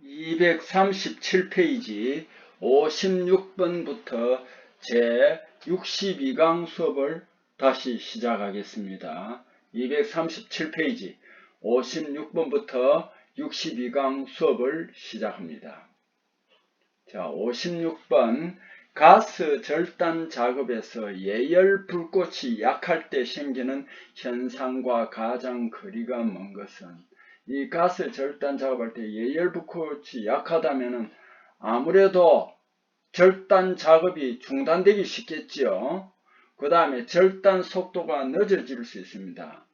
237페이지 56번부터 제 62강 수업을 다시 시작하겠습니다. 237페이지 56번부터 62강 수업을 시작합니다. 자, 56번 가스 절단 작업에서 예열 불꽃이 약할 때 생기는 현상과 가장 거리가 먼 것은, 이 가스 절단 작업할 때 예열 불꽃이 약하다면은 아무래도 절단 작업이 중단되기 쉽겠지요. 그 다음에 절단 속도가 늦어질 수 있습니다.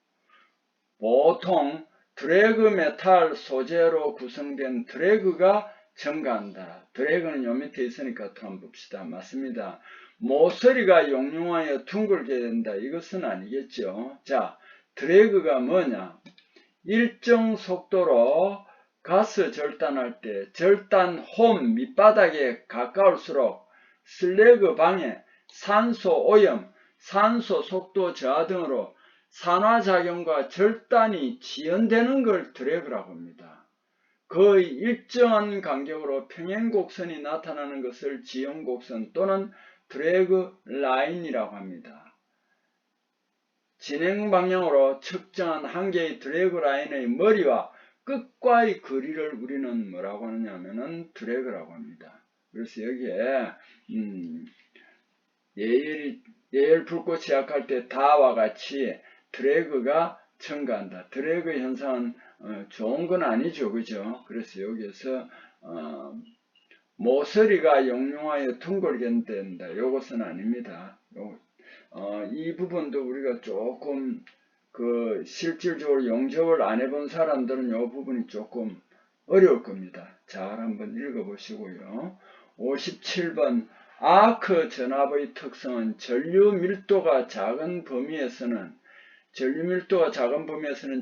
보통 드래그 메탈 소재로 구성된 드래그가 증가한다. 드래그는 요 밑에 있으니까 또 한번 봅시다. 맞습니다. 모서리가 용융하여 둥글게 된다. 이것은 아니겠죠. 자, 드래그가 뭐냐? 일정 속도로 가스 절단할 때 절단 홈 밑바닥에 가까울수록 슬래그 방해, 산소 오염, 산소 속도 저하 등으로 산화작용과 절단이 지연되는 걸 드래그라고 합니다. 거의 일정한 간격으로 평행곡선이 나타나는 것을 지연곡선 또는 드래그 라인이라고 합니다. 진행 방향으로 측정한 한 개의 드래그 라인의 머리와 끝과의 거리를 우리는 뭐라고 하느냐면은 드래그라고 합니다. 그래서 여기에 예열 불꽃이 약할 때 다와 같이 드래그가 증가한다. 드래그 현상은 좋은 건 아니죠, 그죠? 그래서 여기에서 모서리가 용융하여 둥글게 된다. 이것은 아닙니다. 이 부분도 우리가 조금 실질적으로 용접을 안 해본 사람들은 이 부분이 조금 어려울 겁니다. 잘 한번 읽어보시고요. 57번 아크 전압의 특성은 전류 밀도가 작은 범위에서는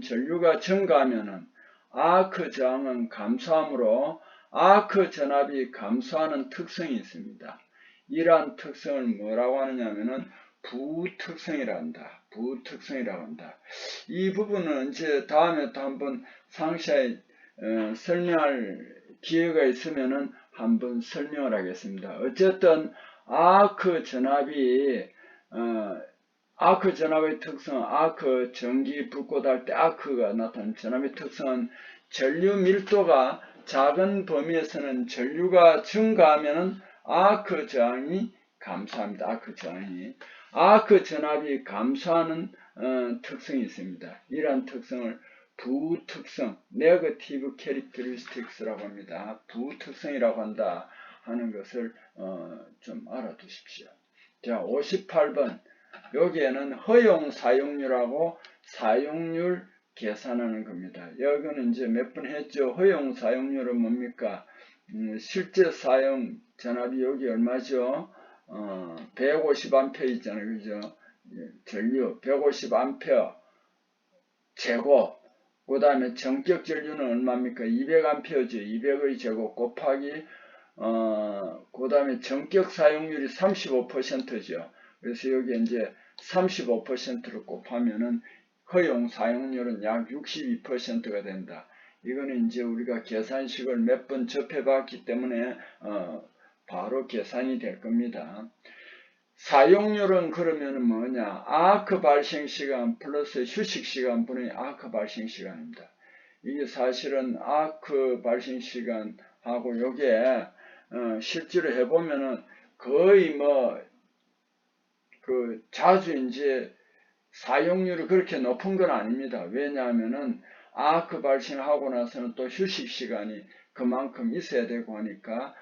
전류가 증가하면은 아크 저항은 감소하므로 아크 전압이 감소하는 특성이 있습니다. 이러한 특성을 뭐라고 하느냐면은 부특성이라고 한다. 부특성이라고 한다. 이 부분은 이제 다음에 또 한번 상세히 설명할 기회가 있으면은 한번 설명을 하겠습니다. 어쨌든 아크 전압의 특성, 아크 전기 불꽃할 때 아크가 나타나는 전압의 특성은 전류 밀도가 작은 범위에서는 전류가 증가하면은 아크 저항이 감소합니다. 아크 전압이 감소하는 특성이 있습니다. 이러한 특성을 부특성, 네거티브 캐릭터리스틱스라고 합니다. 부특성이라고 한다 하는 것을 좀 알아두십시오. 자, 58번 여기에는 허용 사용률하고 사용률 계산하는 겁니다. 여기는 이제 몇 번 했죠. 허용 사용률은 뭡니까? 실제 사용 전압이 여기 얼마죠? 150A 있잖아요. 그죠? 전류 150A 제곱. 그 다음에 전격 전류는 얼마입니까? 200A죠. 200의 제곱 곱하기 그 다음에 전격 사용률이 35%죠. 그래서 여기 이제 35%를 곱하면은 허용 사용률은 약 62%가 된다. 이거는 이제 우리가 계산식을 몇 번 접해 봤기 때문에 바로 계산이 될 겁니다. 사용률은 그러면 뭐냐? 아크 발생 시간 플러스 휴식 시간 분의 아크 발생 시간입니다. 이게 사실은 아크 발생 시간하고 요게 실제로 해보면은 거의 자주 이제 사용률이 그렇게 높은 건 아닙니다. 왜냐하면은 아크 발생하고 나서는 또 휴식 시간이 그만큼 있어야 되고 하니까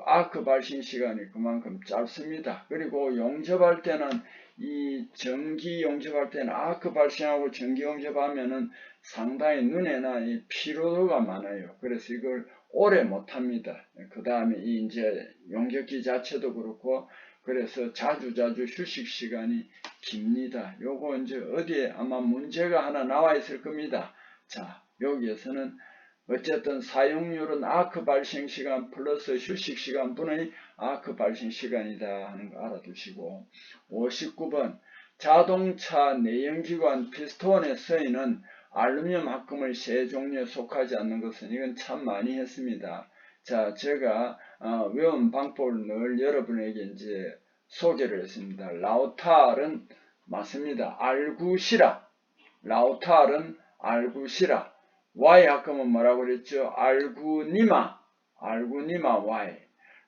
아크 발생 시간이 그만큼 짧습니다. 그리고 용접할 때는 이 전기 용접할 때는 아크 발생하고 전기 용접하면은 상당히 눈에나 이 피로도가 많아요. 그래서 이걸 오래 못합니다. 그 다음에 이 이제 용접기 자체도 그렇고 그래서 자주 휴식 시간이 깁니다. 요거 이제 어디에 아마 문제가 하나 나와 있을 겁니다. 자, 여기에서는 어쨌든 사용률은 아크 발생 시간 플러스 휴식 시간 분의 아크 발생 시간이다 하는 거 알아두시고 59번 자동차 내연기관 피스톤에 쓰이는 알루미늄 합금을 세 종류에 속하지 않는 것은 이건 참 많이 했습니다. 자, 제가 외운 방법을 늘 여러분에게 이제 소개를 했습니다. 라우탈은 맞습니다. 알구시라. 라우탈은 알구시라. Y 합금은 뭐라고 그랬죠? 알구니마. 알구니마 Y.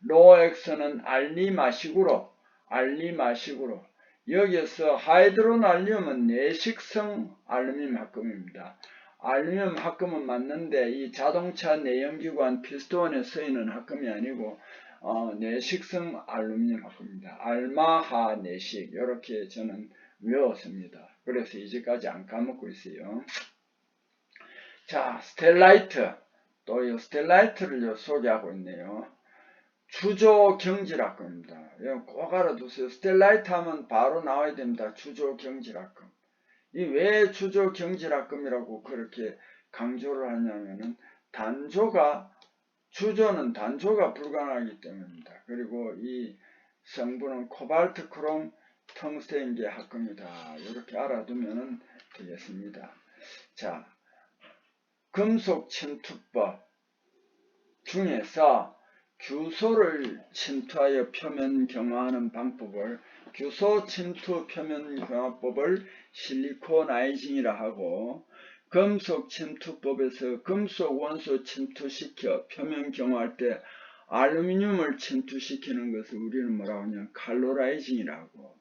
로엑스는 알리마식으로. 알리마식으로. 여기에서 하이드로날륨은 내식성 알루미늄 합금입니다. 알루미늄 합금은 맞는데 이 자동차 내연기관 피스톤에 쓰이는 합금이 아니고 내식성 알루미늄 합금입니다. 알마하 내식 이렇게 저는 외웠습니다. 그래서 이제까지 안 까먹고 있어요. 자, 스텔라이트. 또 이 스텔라이트를 소개하고 있네요. 주조 경질합금입니다. 꼭 알아두세요. 스텔라이트 하면 바로 나와야 됩니다. 주조 경질합금. 이 왜 주조 경질합금이라고 그렇게 강조를 하냐면은 주조는 단조가 불가능하기 때문입니다. 그리고 이 성분은 코발트, 크롬, 텅스텐계 합금이다. 이렇게 알아두면 되겠습니다. 자, 금속 침투법 중에서 규소를 침투하여 표면 경화하는 방법을 규소 침투 표면 경화법을 실리코나이징이라 하고, 금속 침투법에서 금속 원소 침투시켜 표면 경화할 때 알루미늄을 침투시키는 것을 우리는 뭐라고 하냐면 칼로라이징이라고,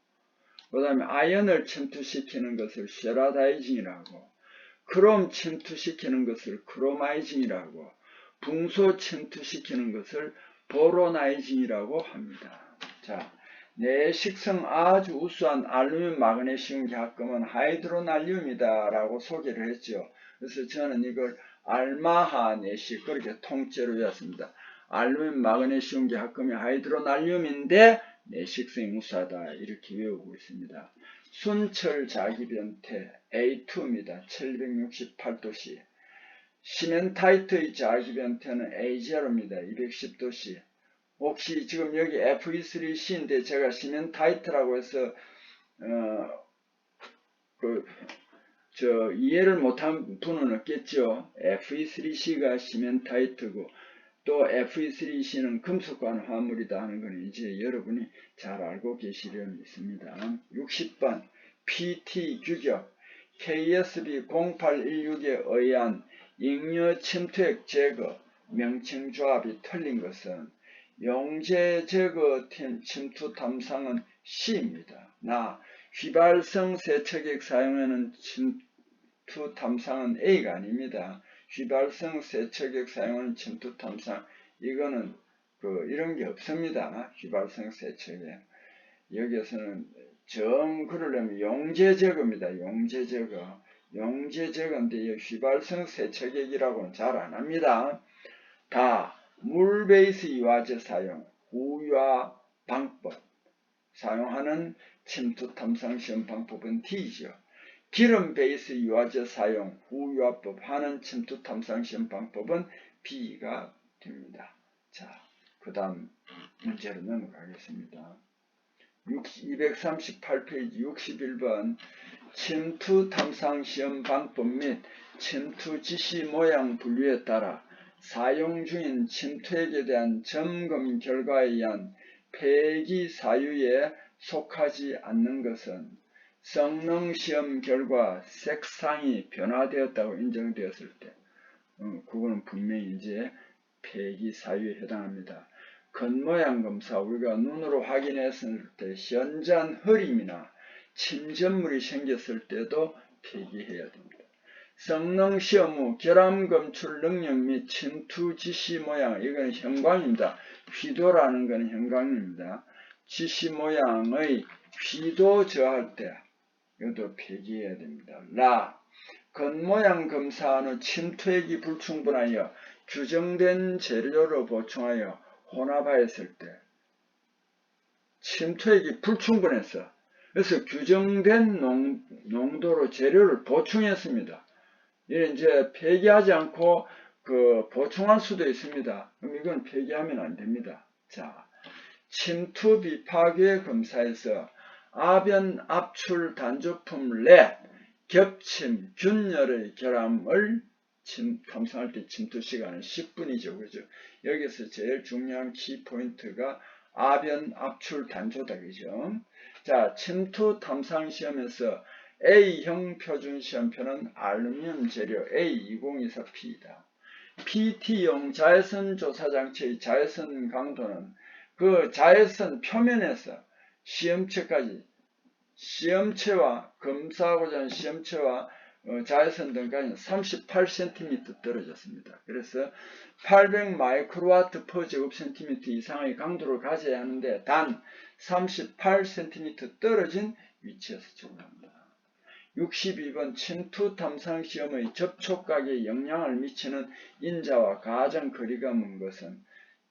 그 다음에 아연을 침투시키는 것을 쉐라다이징이라고, 크롬 침투시키는 것을 크로마이징이라고, 붕소 침투시키는 것을 보로나이징이라고 합니다. 자, 내식성 아주 우수한 알루미늄 마그네슘 합금은 하이드로날륨이다 라고 소개를 했죠. 그래서 저는 이걸 알마하 내식 그렇게 통째로 외웠습니다. 알루미늄 마그네슘 합금이 하이드로날륨인데 내식성이 우수하다 이렇게 외우고 있습니다. 순철 자기변태 A2입니다. 1268도씨. 시멘타이트의 자기변태는 A0입니다. 210도씨. 혹시 지금 여기 Fe3C인데 제가 시멘타이트라고 해서 이해를 못한 분은 없겠죠. Fe3C가 시멘타이트고 또 Fe3C는 금속관 화물이다 하는 건 이제 여러분이 잘 알고 계시려 믿습니다. 60번 PT 규격 KSB 0816에 의한 잉여 침투액 제거 명칭조합이 틀린 것은 용재 제거 침투 탐상은 C입니다. 휘발성 세척액 사용하는 침투 탐상은 A가 아닙니다. 휘발성 세척액 사용하는 침투 탐상 이거는 이런 게 없습니다. 휘발성 세척액 여기에서는 그러려면 용재 제거입니다. 용재 제거. 용재 제거인데 휘발성 세척액이라고는 잘 안 합니다. 다 물 베이스 유화제 사용, 후유화 방법 사용하는 침투 탐상 시험 방법은 D죠. 기름 베이스 유화제 사용, 후유화법 하는 침투 탐상 시험 방법은 B가 됩니다. 자, 그 다음 문제로 넘어가겠습니다. 238페이지 61번 침투 탐상 시험 방법 및 침투 지시 모양 분류에 따라 사용 중인 침투액에 대한 점검 결과에 의한 폐기 사유에 속하지 않는 것은 성능 시험 결과 색상이 변화되었다고 인정되었을 때 그거는 분명히 이제 폐기 사유에 해당합니다. 겉모양 검사 우리가 눈으로 확인했을 때 현저한 흐림이나 침전물이 생겼을 때도 폐기해야 됩니다. 성능 시험 후 결함 검출 능력 및 침투 지시 모양 이건 형광입니다. 휘도라는 건 형광입니다. 지시 모양의 휘도 저할 때 이것도 폐기해야 됩니다. 겉모양 검사한 후 침투액이 불충분하여 규정된 재료로 보충하여 혼합하였을 때 침투액이 불충분해서 그래서 규정된 농도로 재료를 보충했습니다. 이는 이제 폐기하지 않고 보충할 수도 있습니다. 그럼 이건 폐기하면 안 됩니다. 자, 침투 비파괴 검사에서 아변 압출 단조품 랩 겹침, 균열의 결함을 감상할 때 침투 시간은 10분이죠. 그죠? 여기서 제일 중요한 키포인트가 아변 압출 단조다. 그죠? 자, 침투 탐상 시험에서 A형 표준 시험표는 알루미늄 재료 A2024P이다. PT용 자외선 조사 장치의 자외선 강도는 그 자외선 표면에서 시험체와 검사하고자 하는 시험체와 자외선 등까지 38cm 떨어졌습니다. 그래서 800 마이크로와트 per 제곱센티미터 이상의 강도를 가져야 하는데 단 38cm 떨어진 위치에서 적용합니다. 62번 침투 탐상 시험의 접촉각에 영향을 미치는 인자와 가장 거리가 먼 것은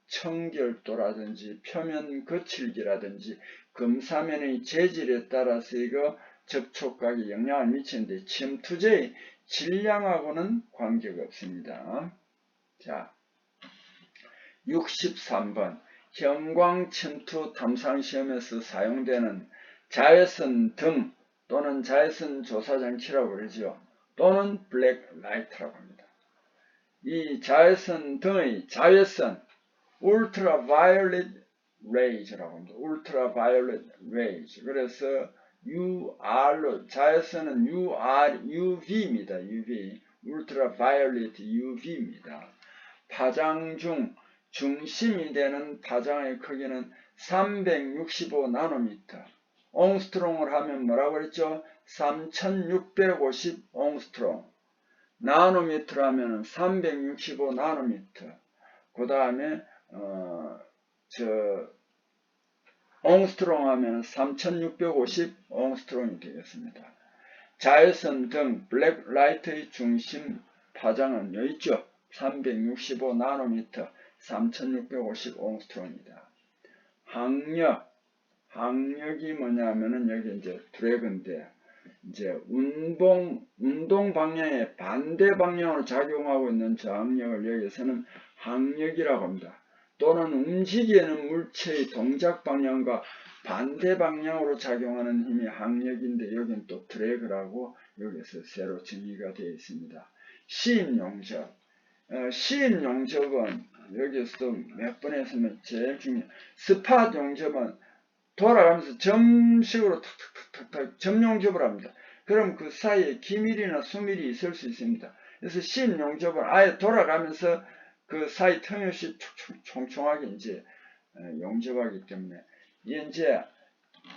청결도라든지 표면 거칠기라든지 검사면의 재질에 따라서 이거 접촉각에 영향을 미치는데 침투제의 질량하고는 관계가 없습니다. 자, 63번 형광 침투 탐상 시험에서 사용되는 자외선 등 또는 자외선 조사 장치라고 그러죠. 또는 블랙라이트라고 합니다. 이 자외선 등의 자외선 ultraviolet rays라고 합니다. ultraviolet rays. 그래서 UR로 자외선은 UV입니다. UV. ultraviolet UV입니다. 파장 중 중심이 되는 파장의 크기는 365 나노미터. 옹스트롱을 하면 뭐라고 그랬죠? 3650 옹스트롱. 나노미터로 하면 365 나노미터. 그 다음에 옹스트롱 하면 3650 옹스트롱이 되겠습니다. 자외선 등 블랙라이트의 중심 파장은 여기 있죠? 365 나노미터, 3650 옹스트롱입니다. 항력이 뭐냐면은 여기 이제 드래그인데 이제 운동 방향의 반대 방향으로 작용하고 있는 저항력을 여기서는 항력이라고 합니다. 또는 움직이는 물체의 동작 방향과 반대 방향으로 작용하는 힘이 항력인데 여기는 또 드래그라고 여기서 새로 정의가 되어 있습니다. 시입용접. 시입용접은 여기서도 몇 번 했으면 제일 중요해요. 스팟 용접은 돌아가면서 점식으로 탁탁탁탁 점용접을 합니다. 그럼 그 사이에 기밀이나 수밀이 있을 수 있습니다. 그래서 시입용접은 아예 돌아가면서 그 사이 틈이 없이 총총하게 이제 용접하기 때문에 이제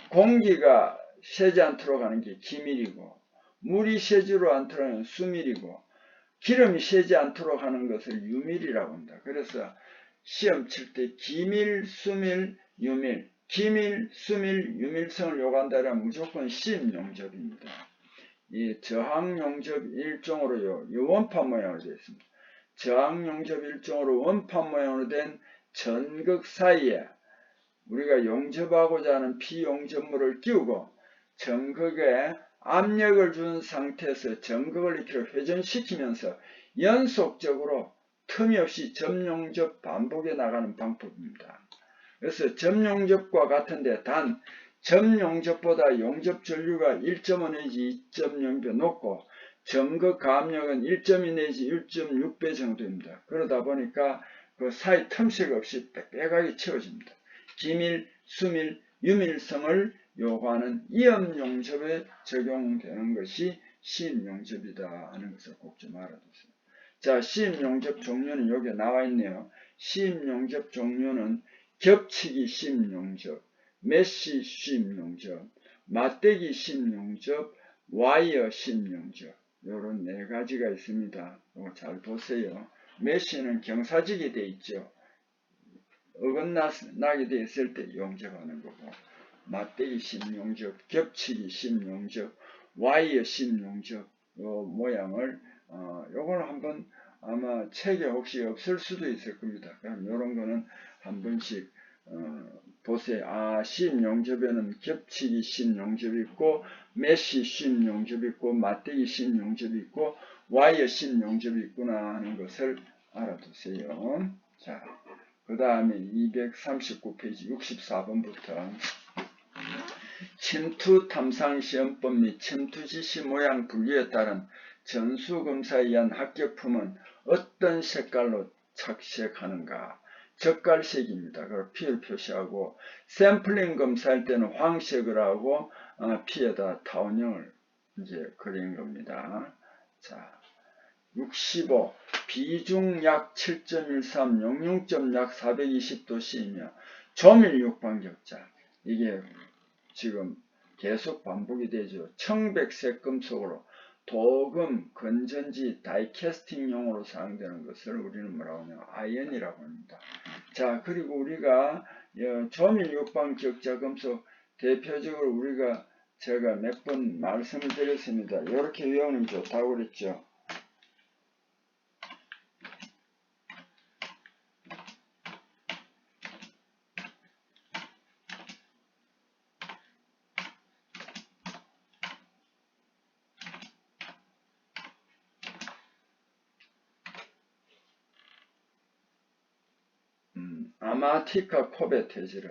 공기가 새지 않도록 하는 게 기밀이고 물이 새지로 않도록 하는 수밀이고 기름이 새지 않도록 하는 것을 유밀이라고 합니다. 그래서 시험 칠 때 기밀, 수밀, 유밀, 기밀, 수밀, 유밀성을 요구한다면 무조건 시입용접입니다. 이 저항용접 일종으로요, 이 원판 모양으로 되어 있습니다. 저항용접 일종으로 원판 모양으로 된 전극 사이에 우리가 용접하고자 하는 비용접물을 끼우고 전극에 압력을 준 상태에서 전극을 1kg 회전시키면서 연속적으로 틈이 없이 점용접 반복해 나가는 방법입니다. 그래서 점용접과 같은데 단 점용접보다 용접 전류가 1.5 내지 2.0배 높고 전극 가압력은 1.2 내지 1.6배 정도입니다. 그러다 보니까 그 사이 틈색 없이 빽빽하게 채워집니다. 기밀, 수밀, 유밀성을 요구하는 이염용접에 적용되는 것이 시입용접이다 하는 것을 꼭 좀 알아두세요. 자, 시입용접 종류는 여기 나와 있네요. 시입용접 종류는 겹치기 시입용접, 메쉬 시입용접, 맞대기 시입용접, 와이어 시입용접 이런 네 가지가 있습니다. 이거 잘 보세요. 메쉬는 경사지게 돼 있죠. 어긋나게 돼 있을 때 용접하는 거고 맞대기 시입용접, 겹치기 시입용접, 와이어 시입용접 요 모양을 요걸 한번 아마 책에 혹시 없을 수도 있을 겁니다. 그럼 요런 거는 한 번씩 보세요. 시입용접에는 겹치기 시입용접이 있고 메쉬 시입용접이 있고 맞대기 시입용접이 있고 와이어 시입용접이 있구나 하는 것을 알아두세요. 자, 그 다음에 239페이지 64번부터 침투 탐상 시험법 및 침투 지시 모양 분류에 따른 전수검사에 의한 합격품은 어떤 색깔로 착색하는가? 젓갈색입니다. 그걸 P를 표시하고 샘플링 검사할 때는 황색을 하고 P에다 타원형을 이제 그린 겁니다. 자, 65. 비중 약 7.13, 용융점 약 420도씨이며 조밀 육방 격자. 이게 지금 계속 반복이 되죠. 청백색 금속으로 도금, 건전지, 다이캐스팅용으로 사용되는 것을 우리는 뭐라고 하냐면 아연이라고 합니다. 자, 그리고 우리가 조밀 육방 격자 금속 대표적으로 우리가 제가 몇 번 말씀을 드렸습니다. 이렇게 외우는 게 좋다고 그랬죠. 아마티카 코베테지르.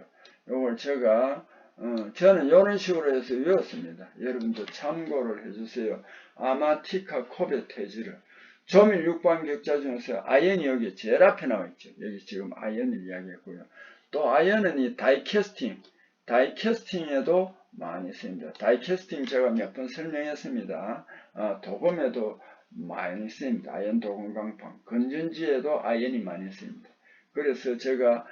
요걸 제가 저는 이런 식으로 해서 외웠습니다. 여러분도 참고를 해주세요. 아마티카 코베테지르. 조밀 육방 격자 중에서 아연이 여기 제일 앞에 나와 있죠. 여기 지금 아연을 이야기했고요. 또 아연은 이 다이캐스팅에도 많이 쓰입니다. 다이캐스팅 제가 몇 번 설명했습니다. 도금에도 많이 쓰입니다. 아연 도금 강판. 건전지에도 아연이 많이 쓰입니다. 그래서 제가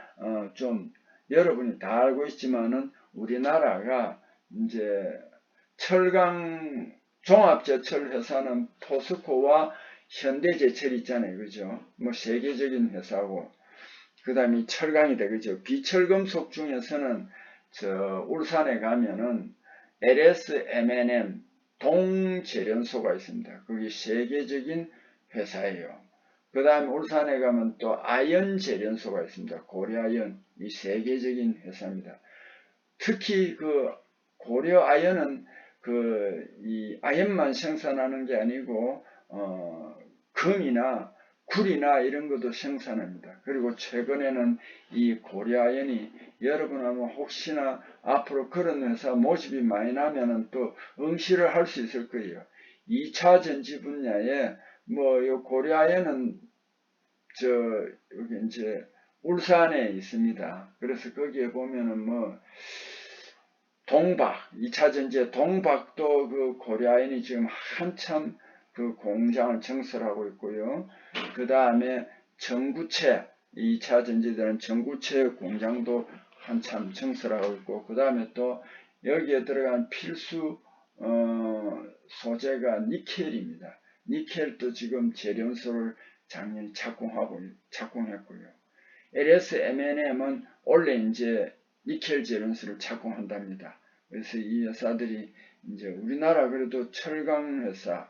좀 여러분이 다 알고 있지만은 우리나라가 이제 철강 종합제철 회사는 포스코와 현대제철 있잖아요. 그죠? 뭐 세계적인 회사고 그 다음에 철강이다. 그죠? 비철금속 중에서는 저 울산에 가면은 LS M&M 동재련소가 있습니다. 그게 세계적인 회사예요. 그 다음에 울산에 가면 또 아연 재련소가 있습니다. 고려아연, 이 세계적인 회사입니다. 특히 그 고려 아연은 이 아연만 생산하는 게 아니고 금이나 굴이나 이런 것도 생산합니다. 그리고 최근에는 이 고려 아연이 여러분 아마 혹시나 앞으로 그런 회사 모집이 많이 나면은 또 응시를 할 수 있을 거예요. 2차 전지 분야에 요 고려 아연은 여기 이제 울산에 있습니다. 그래서 거기에 보면은 동박, 2차 전지의 동박도 그 고려아연이 지금 한참 그 공장을 증설하고 있고요. 그 다음에 전구체, 2차 전지들은 전구체 공장도 한참 증설하고 있고, 그 다음에 또 여기에 들어간 필수 소재가 니켈입니다. 니켈도 지금 재련소를 작년에 착공했고요. LS M&M은 원래 이제 니켈 재련소를 착공한답니다. 그래서 이 회사들이 이제 우리나라 그래도 철강 회사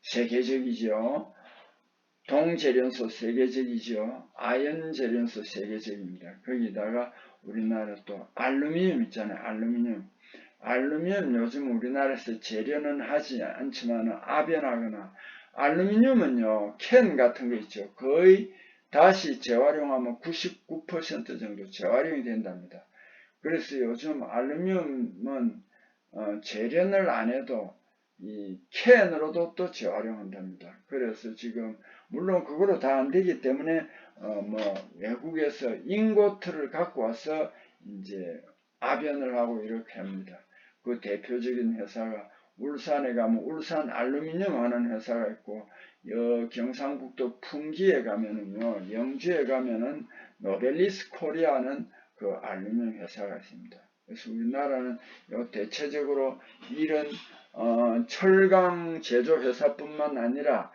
세계적이죠. 동재련소 세계적이죠. 아연 재련소 세계적입니다. 거기다가 우리나라 또 알루미늄 있잖아요. 알루미늄 요즘 우리나라에서 재련은 하지 않지만 압연하거나 알루미늄은요 캔 같은 거 있죠. 거의 다시 재활용하면 99% 정도 재활용이 된답니다. 그래서 요즘 알루미늄은 재련을 안 해도 이 캔으로도 또 재활용한답니다. 그래서 지금 물론 그거로 다 안 되기 때문에 외국에서 잉고트를 갖고 와서 이제 압연을 하고 이렇게 합니다. 그 대표적인 회사가 울산에 가면 울산 알루미늄 하는 회사가 있고 경상북도 풍기에 가면은요 영주에 가면은 노벨리스 코리아는 그 알루미늄 회사가 있습니다. 그래서 우리나라는 대체적으로 이런 철강 제조 회사뿐만 아니라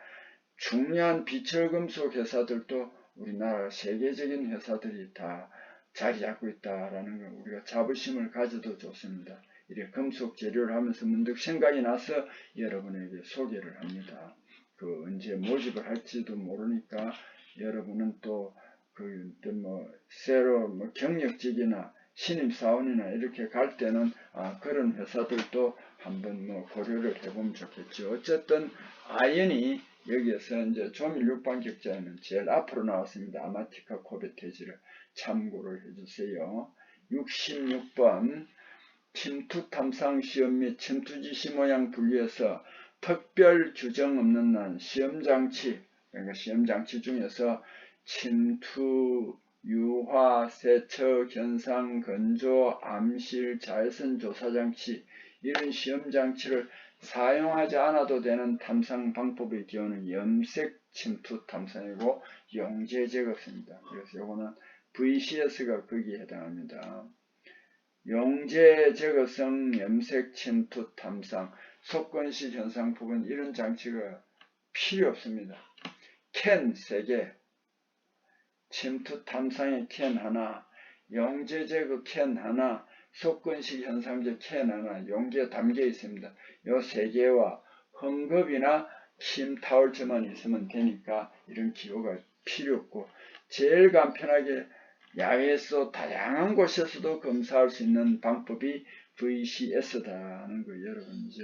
중요한 비철금속 회사들도 우리나라 세계적인 회사들이 다 자리 잡고 있다라는 걸 우리가 자부심을 가져도 좋습니다. 이렇게 금속 재료를 하면서 문득 생각이 나서 여러분에게 소개를 합니다. 언제 모집을 할지도 모르니까 여러분은 또 새로 경력직이나 신입사원이나 이렇게 갈 때는 그런 회사들도 한번 고려를 해보면 좋겠죠. 어쨌든 아연이 여기에서 이제 조밀 육방 격자에는 제일 앞으로 나왔습니다. 아마티카 코베테지를 참고를 해주세요. 66번 침투 탐상 시험 및 침투 지시 모양 분류에서 특별 규정 없는 한 시험장치, 그러니까 시험장치 중에서 침투, 유화, 세척, 현상, 건조, 암실, 자외선 조사장치 이런 시험장치를 사용하지 않아도 되는 탐상 방법의 경우는 염색 침투 탐상이고 용제 제거입니다. 그래서 요거는 VCS가 거기에 해당합니다. 용제 제거성 염색 침투 탐상 속건식 현상 부분 이런 장치가 필요 없습니다. 캔 3개, 침투 탐상의 캔 하나, 용제 제거 캔 하나, 속건식 현상제 캔 하나, 용기에 담겨 있습니다. 요 3개와 헝겊이나 킴타올즈만 있으면 되니까 이런 기호가 필요 없고 제일 간편하게 야외에서 다양한 곳에서도 검사할 수 있는 방법이 VCS다는 거 여러분 이제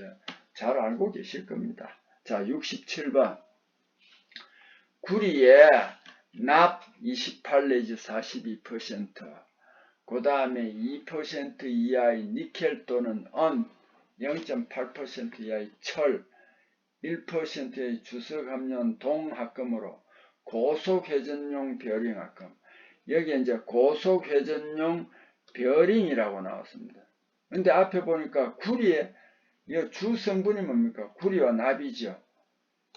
잘 알고 계실 겁니다. 자, 67번 구리에 납 28 내지 42%, 그 다음에 2% 이하의 니켈 또는 은 0.8% 이하의 철, 1%의 주석함량 동합금으로 고속회전용 베어링 합금. 여기에 이제 고속회전용 베어링이라고 나왔습니다. 근데 앞에 보니까 구리에 이 주 성분이 뭡니까? 구리와 납이죠.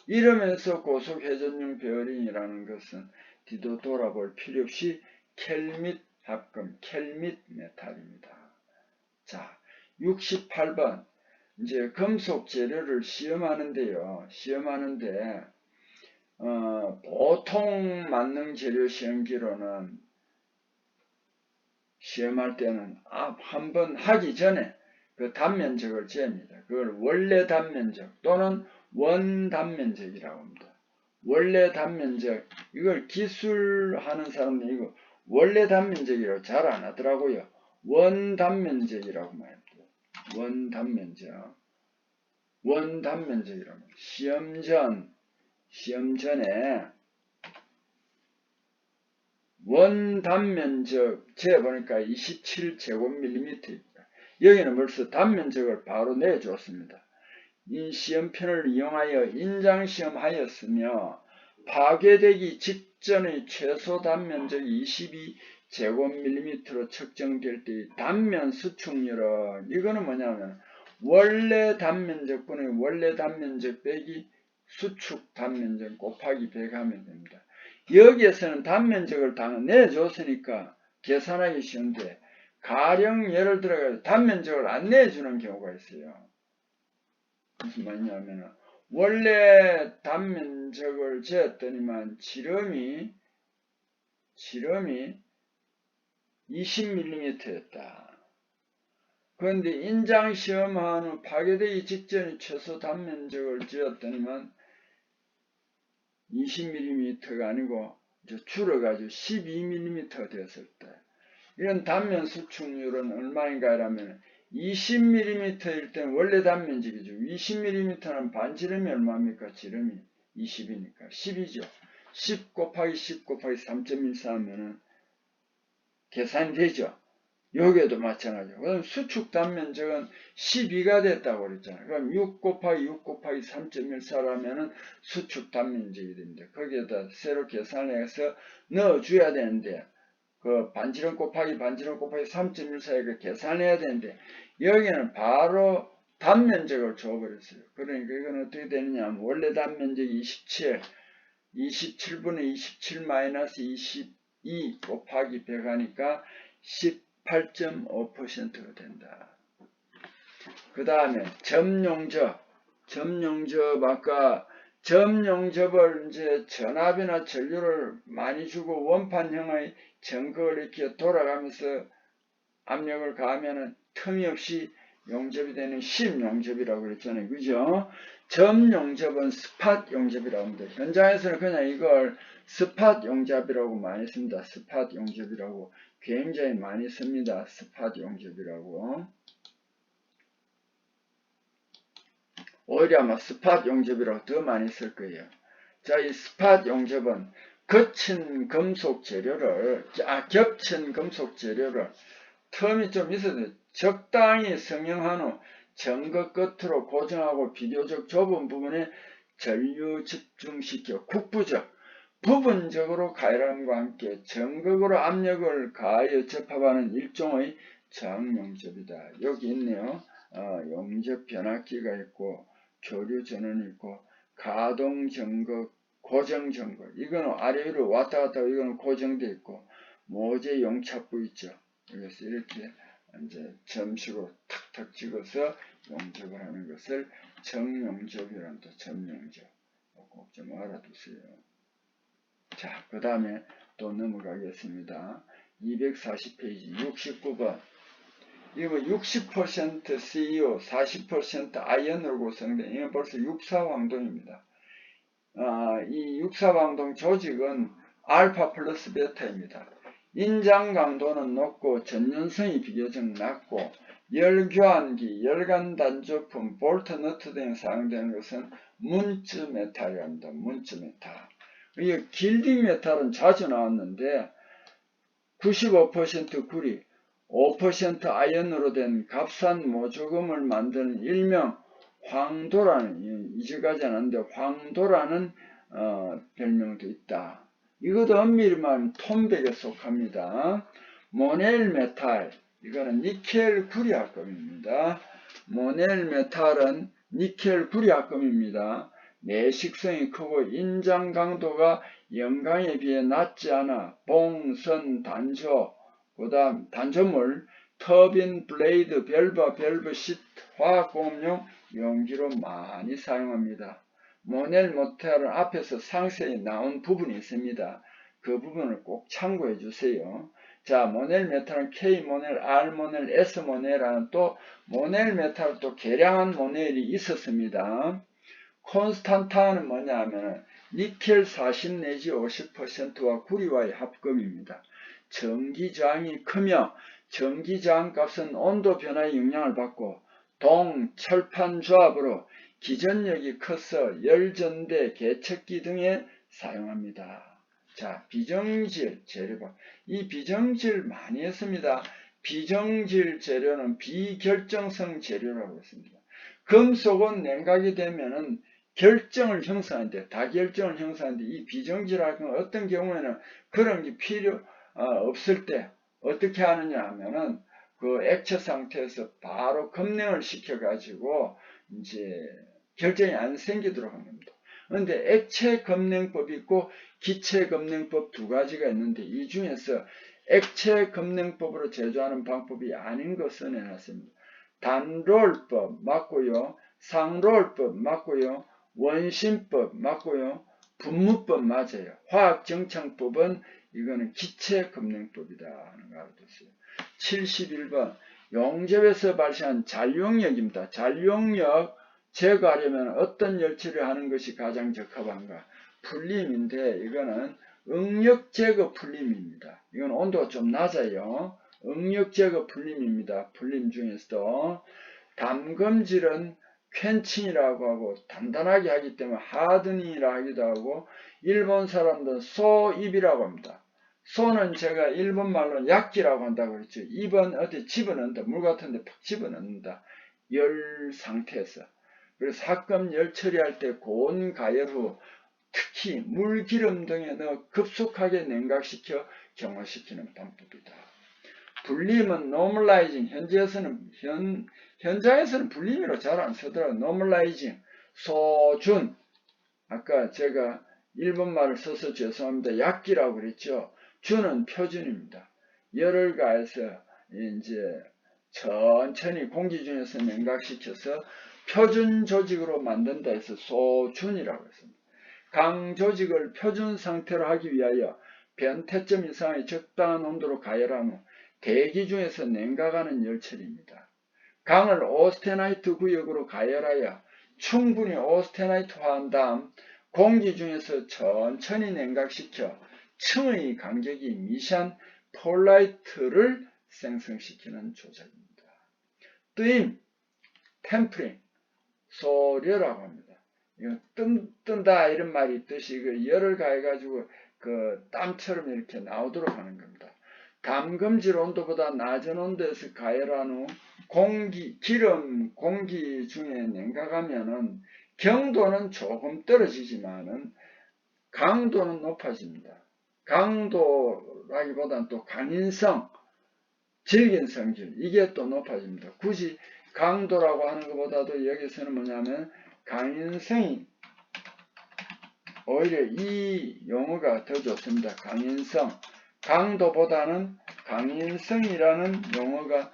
이러면서 고속회전용 베어링이라는 것은 뒤도 돌아볼 필요 없이 켈밋 합금, 켈밋 메탈입니다. 자, 68번 이제 금속 재료를 시험하는데요. 시험하는데 보통 만능 재료 시험기로는 시험할 때는 한번 하기 전에 그 단면적을 잽니다. 그걸 원래 단면적 또는 원 단면적이라고 합니다. 원래 단면적, 이걸 기술하는 사람들이 이거 원래 단면적이라고 잘 안 하더라고요. 원 단면적이라고 말합니다. 원 단면적. 원 단면적이라고 합니다. 시험 전에 원 단면적 재보니까 27제곱밀리미터입니다. 여기는 벌써 단면적을 바로 내줬습니다. 이 시험편을 이용하여 인장시험하였으며 파괴되기 직전의 최소 단면적이 22제곱밀리미터로 측정될 때의 단면 수축률은 이거는 뭐냐면 원래 단면적분의 원래 단면적 빼기 수축 단면적 곱하기 100 하면 됩니다. 여기에서는 단면적을 다 내줬으니까 계산하기 쉬운데 가령 예를 들어 단면적을 안 내주는 경우가 있어요. 무슨 말이냐면 원래 단면적을 재었더니만 지름이 20mm였다. 그런데 인장시험하는 파괴되기 직전에 최소 단면적을 재었더니만 20mm가 아니고 이제 줄어가지고 12mm가 되었을 때 이런 단면 수축률은 얼마인가 하면 20mm일 때는 원래 단면적이죠. 20mm는 반지름이 얼마입니까? 지름이 20이니까 10이죠. 10 곱하기 10 곱하기 3.14 하면은 계산이 되죠. 여기에도 마찬가지고. 그럼 수축 단면적은 12가 됐다고 그랬잖아요. 그럼 6 곱하기 6 곱하기 3.14라면은 수축 단면적이 됩니다. 거기에다 새로 계산을 해서 넣어줘야 되는데, 그 반지름 곱하기 3.14에 계산해야 되는데, 여기는 바로 단면적을 줘버렸어요. 그러니까 이건 어떻게 되느냐 하면, 원래 단면적이 27분의 27 마이너스 22 곱하기 100 하니까 18.5%가 된다. 그 다음에 점용접 아까 점용접을 이제 전압이나 전류를 많이 주고 원판형의 전극을 이렇게 돌아가면서 압력을 가하면은 틈이 없이 용접이 되는 심용접이라고 그랬잖아요. 그죠? 점용접은 스팟 용접이라고 합니다. 현장에서는 그냥 이걸 스팟 용접이라고 많이 씁니다. 스팟 용접이라고 굉장히 많이 씁니다. 스팟 용접이라고. 오히려 아마 스팟 용접이라고 더 많이 쓸 거예요. 자, 이 스팟 용접은 겹친 금속 재료를 텀이 좀 있어도 적당히 성형한 후 전거 끝으로 고정하고 비교적 좁은 부분에 전류 집중시켜 국부적, 부분적으로 가열함과 함께 전극으로 압력을 가하여 접합하는 일종의 저항용접이다. 여기 있네요. 용접 변압기가 있고 교류 전원이 있고 가동 전극, 고정 전극. 이거는 아래 위로 왔다 갔다 하고 이거는 고정돼 있고 모재 용착부 있죠. 그래서 이렇게 이제 점식으로 탁탁 찍어서 용접을 하는 것을 정용접이란다. 점용접. 꼭 좀 알아두세요. 자, 그 다음에 또 넘어가겠습니다. 240페이지 69번. 이거 60% CO, 40% 아이언으로 구성된, 이건 벌써 육사광동입니다. 이 육사광동 조직은 알파 플러스 베타입니다. 인장 강도는 높고 전연성이 비교적 낮고 열교환기, 열간단조품, 볼트, 너트 등에 사용되는 것은 문츠 메탈이랍니다. 문츠 메탈. 이 길딩 메탈은 자주 나왔는데 95% 구리, 5% 아연으로 된 값싼 모조금을 만드는 일명 황도라는, 이제까지 않았는데 황도라는 별명도 있다. 이것도 엄밀히 말하면 톤백에 속합니다. 모넬 메탈, 이거는 니켈 구리합금입니다. 모넬 메탈은 니켈 구리합금입니다. 내식성이 크고 인장 강도가 영강에 비해 낮지 않아 봉, 선, 단조, 그 다음 단조물, 터빈, 블레이드, 밸브, 시트, 화학공업용 용기로 많이 사용합니다. 모넬 메탈은 앞에서 상세히 나온 부분이 있습니다. 그 부분을 꼭 참고해 주세요. 자, 모넬 메탈은 K 모넬, R 모넬, S 모넬이라는 또 모넬 메탈 또 개량한 모넬이 있었습니다. 콘스탄타는 뭐냐 하면 니켈 40 내지 50%와 구리와의 합금입니다. 전기저항이 크며 전기저항 값은 온도 변화의 영향을 받고 동, 철판 조합으로 기전력이 커서 열전대, 개척기 등에 사용합니다. 자, 비정질 재료방. 이 비정질 많이 했습니다. 비정질 재료는 비결정성 재료라고 했습니다. 금속은 냉각이 되면은 결정을 형성하는데, 다결정을 형성하는데, 이 비정질학은 어떤 경우에는 그런 게 필요 없을 때 어떻게 하느냐 하면은 그 액체 상태에서 바로 급냉을 시켜가지고 이제 결정이 안 생기도록 합니다. 그런데 액체 급냉법이 있고 기체 급냉법 두 가지가 있는데 이 중에서 액체 급냉법으로 제조하는 방법이 아닌 것을 내놨습니다. 단롤법 맞고요. 상롤법 맞고요. 원심법 맞고요. 분무법 맞아요. 화학정창법은 이거는 기체급냉법이다 하는 거 알아두세요. 71번 용접에서 발생한 잔용력입니다. 잔용력 제거하려면 어떤 열처리를 하는 것이 가장 적합한가? 풀림인데 이거는 응력 제거 풀림입니다. 이건 온도가 좀 낮아요. 응력 제거 풀림입니다. 풀림 중에서도 담금질은 퀸칭이라고 하고 단단하게 하기 때문에 하드닝이라 하기도 하고 일본 사람들은 소입이라고 합니다. 소는 제가 일본 말로 약기라고 한다고 그랬죠. 입은 어디 집어넣는다. 물 같은데 팍 집어넣는다. 열 상태에서. 그래서 삭금 열 처리할 때 고온 가열 후 특히 물, 기름 등에 넣어 급속하게 냉각시켜 경화시키는 방법이다. 불림은 normalizing, 현장에서는 불림으로 잘 안 쓰더라고요. normalizing, 소준, 아까 제가 일본말을 써서 죄송합니다. 약기라고 그랬죠. 준은 표준입니다. 열을 가해서 이제 천천히 공기 중에서 냉각시켜서 표준 조직으로 만든다 해서 소준이라고 했습니다. 강 조직을 표준 상태로 하기 위하여 변태점 이상의 적당한 온도로 가열한 후 대기 중에서 냉각하는 열처리입니다. 강을 오스테나이트 구역으로 가열하여 충분히 오스테나이트화한 다음 공기 중에서 천천히 냉각시켜 층의 간격이 미세한 폴라이트를 생성시키는 조작입니다. 뜨임, 템프링, 소려라고 합니다. 이거 뜬다 이런 말이 있듯이 그 열을 가해가지고 그 땀처럼 이렇게 나오도록 하는 겁니다. 감금질 온도보다 낮은 온도에서 가열한 후 기름, 공기 중에 냉각하면은 경도는 조금 떨어지지만은 강도는 높아집니다. 강도라기보다는 또 강인성, 질긴 성질, 이게 또 높아집니다. 굳이 강도라고 하는 것보다도 여기서는 뭐냐면 강인성이 오히려 이 용어가 더 좋습니다. 강인성. 강도보다는 강인성이라는 용어가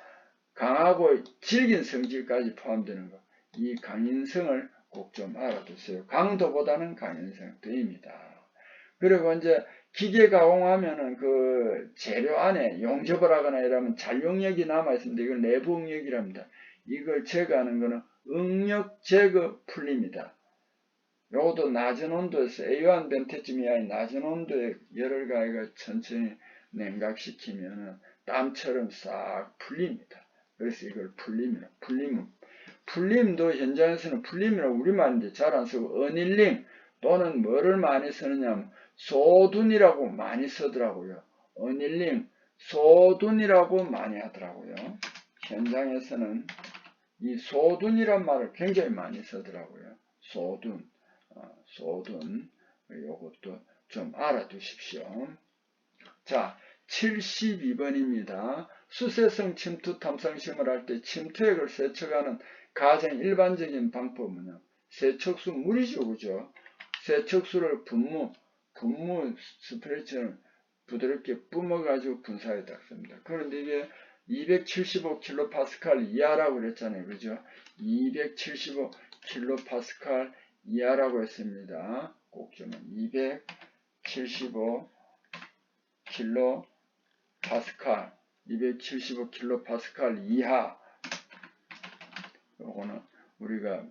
강하고 질긴 성질까지 포함되는 것. 이 강인성을 꼭 좀 알아두세요. 강도보다는 강인성 등입니다. 그리고 이제 기계 가공하면은 그 재료 안에 용접을 하거나 이러면 잔용력이 남아있습니다. 이걸 내부 응력이랍니다. 이걸 제거하는 것은 응력 제거 풀립니다. 요것도 낮은 온도에서 A1 벤테쯤 이하의 낮은 온도에 열을 가해가 천천히 냉각시키면 땀처럼 싹 풀립니다. 그래서 이걸 풀림이라. 풀림도 현장에서는 풀림이라고 우리말인데 잘 안 쓰고 어닐링 또는 뭐를 많이 쓰느냐면 소둔이라고 많이 쓰더라고요. 어닐링, 소둔이라고 많이 하더라고요. 현장에서는 이 소둔이란 말을 굉장히 많이 쓰더라고요. 소둔. 요것도 좀 알아두십시오. 자, 72번입니다. 수세성 침투 탐상 시험을 할 때 침투액을 세척하는 가장 일반적인 방법은요. 세척수 물이죠, 그죠? 세척수를 분무 스프레이처럼 부드럽게 뿜어가지고 분사에 닦습니다. 그런데 이게 275kPa 이하라고 그랬잖아요, 그죠? 275kPa 이하라고 했습니다. 꼭 좀 275kPa 이하. 요거는 우리가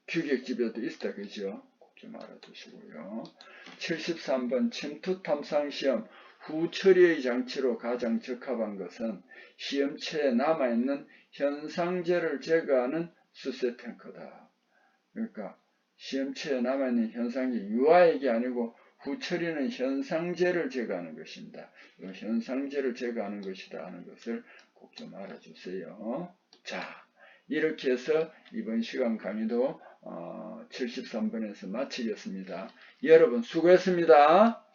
규격집에도 있다, 그죠? 꼭 좀 알아두시고요. 73번 침투 탐상 시험 후 처리의 장치로 가장 적합한 것은 시험체에 남아있는 현상제를 제거하는 수세 탱커다. 그러니까 시험체에 남아있는 현상제, 유아액이 아니고 후처리는 현상제를 제거하는 것입니다. 현상제를 제거하는 것이다 하는 것을 꼭 좀 알아주세요. 자, 이렇게 해서 이번 시간 강의도 73번에서 마치겠습니다. 여러분 수고했습니다.